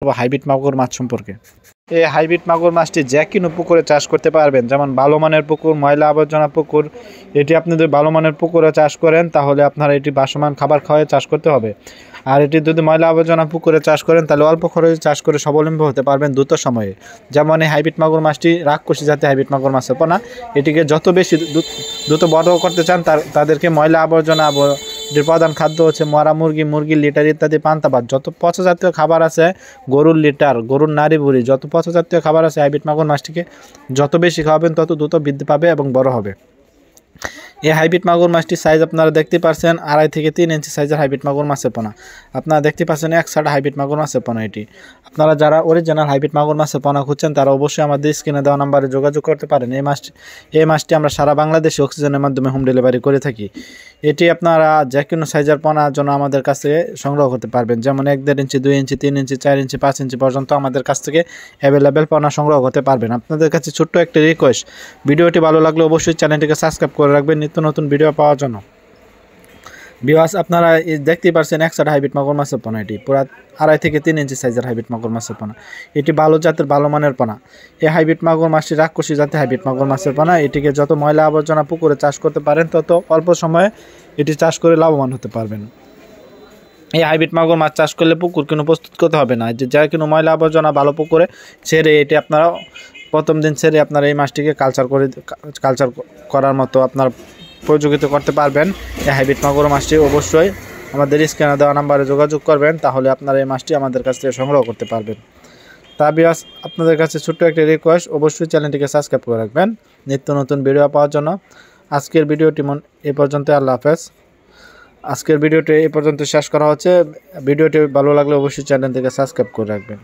Hybrid মাগুর মাছ সম্পর্কে। এই হাইব্রিড মাগুর মাছটি যে কোনো পুকুরে চাষ করতে পারবেন, যেমন ভালো মানের পুকুর, ময়লা আবর্জনা পুকুর। এটি আপনি যদি ভালো মানের পুকুরে চাষ করেন তাহলে আপনার এটি ভাসমান খাবার খাওয়ায় চাষ করতে হবে। আর এটি যদি ময়লা আবর্জনা পুকুরে চাষ করেন তাহলে অল্প খরচে চাষ করে স্বাবলম্বী হতে পারবেন দ্রুত সময়ে। যেমন এই হাইব্রিড মাগুর মাছটি রাক্ষসী জাতীয় হাইব্রিড মাগুর মাছের পোনা। এটিকে যত বেশি দ্রুত বড় করতে চান তাদেরকে ময়লা আবর্জনা এর প্রধান খাদ্য হচ্ছে মরা মুরগির লিটার ইত্যাদি পান্তা ভাত, যত পচা জাতীয় খাবার আছে, গরুর লিটার, গরুর নাড়ি ভুড়ি, যত পচা জাতীয় খাবার আছে হাইব্রিড মাগুর মাছটিকে যত বেশি খাওয়াবেন তত দ্রুত বৃদ্ধি পাবে এবং বড় হবে। এই হাইব্রিড মাগুর মাছটির সাইজ আপনারা দেখতে পাচ্ছেন 2.5 থেকে 3 ইঞ্চি সাইজের হাইব্রিড মাগুর মাছের পোনা। আপনারা দেখতে পাচ্ছেন এক সাইড হাইব্রিড মাগুর মাছের পোনা। এটি আপনারা যারা অরিজিনাল হাইব্রিড মাগুর মাছের পোনা খুঁজছেন তারা অবশ্যই আমাদের স্ক্রিনে দেওয়া নাম্বারে যোগাযোগ করতে পারেন। এই মাছটি আমরা সারা বাংলাদেশে অক্সিজেনের মাধ্যমে হোম ডেলিভারি করে থাকি। এটি আপনারা যে কোনো সাইজের পোনার জন্য আমাদের কাছ থেকে সংগ্রহ করতে পারবেন, যেমন 1.5 ইঞ্চি, 2 ইঞ্চি, 3 ইঞ্চি, 4 ইঞ্চি, 5 ইঞ্চি পর্যন্ত আমাদের কাছ থেকে অ্যাভেলেবেল পোনা সংগ্রহ করতে পারবেন। আপনাদের কাছে ছোট্ট একটি রিকোয়েস্ট, ভিডিওটি ভালো লাগলে অবশ্যই চ্যানেলটিকে সাবস্ক্রাইব করে রাখবেন নিত্য নতুন ভিডিও পাওয়ার জন্য। ভিউয়ার্স, আপনারা দেখতেই পাচ্ছেন এক সাইড হাইব্রিড মাগুর মাছের পোনা। এটি পুরা 2.5 থেকে 3 ইঞ্চি সাইজের হাইব্রিড মাগুর মাছের পোনা। এটি ভালো জাতের ভালো মানের পোনা। এই হাইব্রিড মাগুর মাছটি রাক্ষসী জাতের হাইব্রিড মাগুর মাছের পোনা। এটিকে যত ময়লা আবর্জনা পুকুরে চাষ করতে পারেন তত অল্প সময়ে এটি চাষ করে লাভবান হতে পারবেন। এই হাইব্রিড মাগুর মাছ চাষ করলে পুকুর কোনো প্রস্তুত করতে হবে না। যা কোনো ময়লা আবর্জনা ভালো পুকুরে ছেড়ে এটি আপনারা প্রথম দিন ছেড়ে আপনারা এই মাছটিকে কালচার করার মতো আপনার প্রযোগিত করতে পারবেন। এই হাইব্রিড মাগুর মাছটি অবশ্যই আমাদের স্ক্রিনে দেওয়া নাম্বারে যোগাযোগ করবেন, তাহলে আপনারা এই মাছটি আমাদের কাছ থেকে সংগ্রহ করতে পারবেন। ভিউয়ার্স, আপনাদের কাছে ছোট্ট একটি রিকোয়েস্ট, অবশ্যই চ্যানেলটিকে সাবস্ক্রাইব করে রাখবেন নিত্য নতুন ভিডিও পাওয়ার জন্য। আজকের ভিডিওটি এই পর্যন্ত। আল্লাহ হাফেজ। আজকের ভিডিওটি এই পর্যন্ত শেষ করা হচ্ছে। ভিডিওটি ভালো লাগলে অবশ্যই চ্যানেলটিকে সাবস্ক্রাইব করে রাখবেন।